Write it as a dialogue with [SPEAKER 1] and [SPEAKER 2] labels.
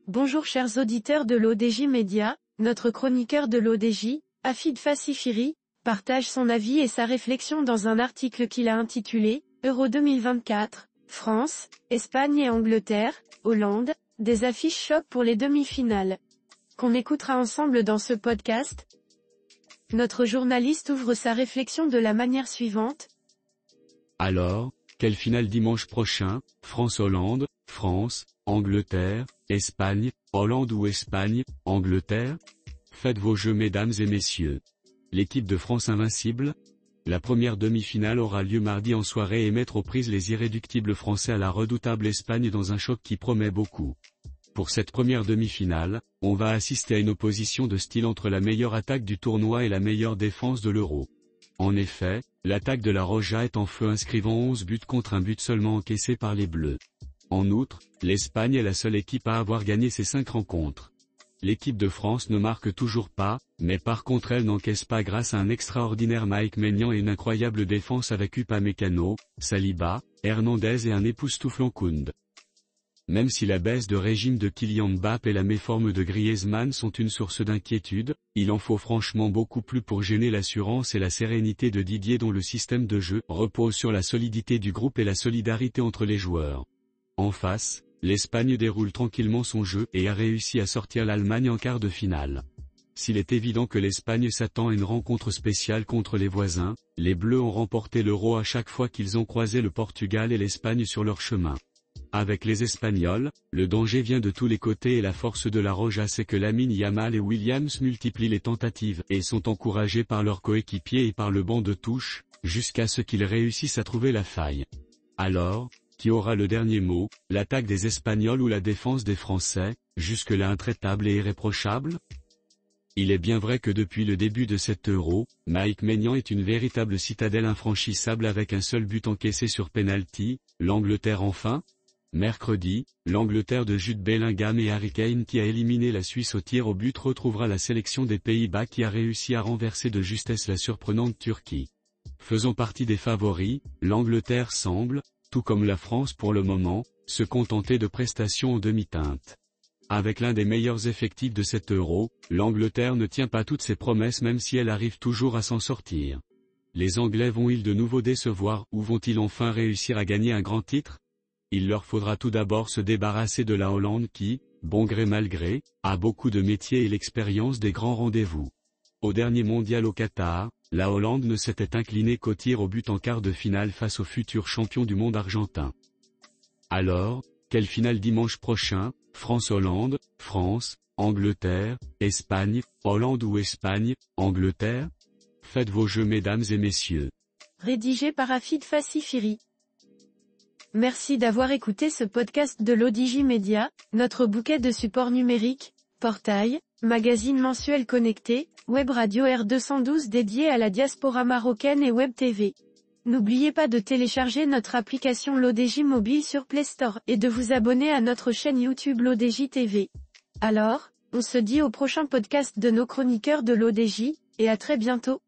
[SPEAKER 1] Bonjour chers auditeurs de l'ODJ Média, notre chroniqueur de l'ODJ, Afid Fassifiri, partage son avis et sa réflexion dans un article qu'il a intitulé « Euro 2024, France, Espagne et Angleterre, Hollande, des affiches choc pour les demi-finales », qu'on écoutera ensemble dans ce podcast. Notre journaliste ouvre sa réflexion de la manière suivante.
[SPEAKER 2] Alors, quelle finale dimanche prochain, France-Hollande, France, Angleterre, Espagne, Hollande ou Espagne, Angleterre? Faites vos jeux mesdames et messieurs. L'équipe de France invincible? La première demi-finale aura lieu mardi en soirée et mettre aux prises les irréductibles Français à la redoutable Espagne dans un choc qui promet beaucoup. Pour cette première demi-finale, on va assister à une opposition de style entre la meilleure attaque du tournoi et la meilleure défense de l'Euro. En effet, l'attaque de la Roja est en feu inscrivant 11 buts contre un but seulement encaissé par les Bleus. En outre, l'Espagne est la seule équipe à avoir gagné ces 5 rencontres. L'équipe de France ne marque toujours pas, mais par contre elle n'encaisse pas grâce à un extraordinaire Mike Maignan et une incroyable défense avec Upamecano, Saliba, Hernandez et un époustouflant Koundé. Même si la baisse de régime de Kylian Mbappé et la méforme de Griezmann sont une source d'inquiétude, il en faut franchement beaucoup plus pour gêner l'assurance et la sérénité de Didier dont le système de jeu repose sur la solidité du groupe et la solidarité entre les joueurs. En face, l'Espagne déroule tranquillement son jeu et a réussi à sortir l'Allemagne en quart de finale. S'il est évident que l'Espagne s'attend à une rencontre spéciale contre les voisins, les Bleus ont remporté l'Euro à chaque fois qu'ils ont croisé le Portugal et l'Espagne sur leur chemin. Avec les Espagnols, le danger vient de tous les côtés et la force de la Roja c'est que Lamine Yamal et Williams multiplient les tentatives et sont encouragés par leurs coéquipiers et par le banc de touche, jusqu'à ce qu'ils réussissent à trouver la faille. Alors, qui aura le dernier mot, l'attaque des Espagnols ou la défense des Français, jusque-là intraitable et irréprochable? Il est bien vrai que depuis le début de cet Euro, Mike Maignan est une véritable citadelle infranchissable avec un seul but encaissé sur penalty. L'Angleterre enfin? Mercredi, l'Angleterre de Jude Bellingham et Harry Kane qui a éliminé la Suisse au tir au but retrouvera la sélection des Pays-Bas qui a réussi à renverser de justesse la surprenante Turquie. Faisant partie des favoris, l'Angleterre semble, tout comme la France pour le moment, se contenter de prestations en demi-teinte. Avec l'un des meilleurs effectifs de cet Euro, l'Angleterre ne tient pas toutes ses promesses même si elle arrive toujours à s'en sortir. Les Anglais vont-ils de nouveau décevoir ou vont-ils enfin réussir à gagner un grand titre? Il leur faudra tout d'abord se débarrasser de la Hollande qui, bon gré mal gré, a beaucoup de métier et l'expérience des grands rendez-vous. Au dernier mondial au Qatar, la Hollande ne s'était inclinée qu'au tir au but en quart de finale face au futur champion du monde argentin. Alors, quelle finale dimanche prochain, France-Hollande, France, Angleterre, Espagne, Hollande ou Espagne, Angleterre? Faites vos jeux mesdames et messieurs.
[SPEAKER 1] Rédigé par Afid Fassifiri. Merci d'avoir écouté ce podcast de l'ODJ Média, notre bouquet de supports numériques, portail, magazine mensuel connecté, web radio R212 dédié à la diaspora marocaine et web TV. N'oubliez pas de télécharger notre application l'ODJ mobile sur Play Store et de vous abonner à notre chaîne YouTube l'ODJ TV. Alors, on se dit au prochain podcast de nos chroniqueurs de l'ODJ, et à très bientôt.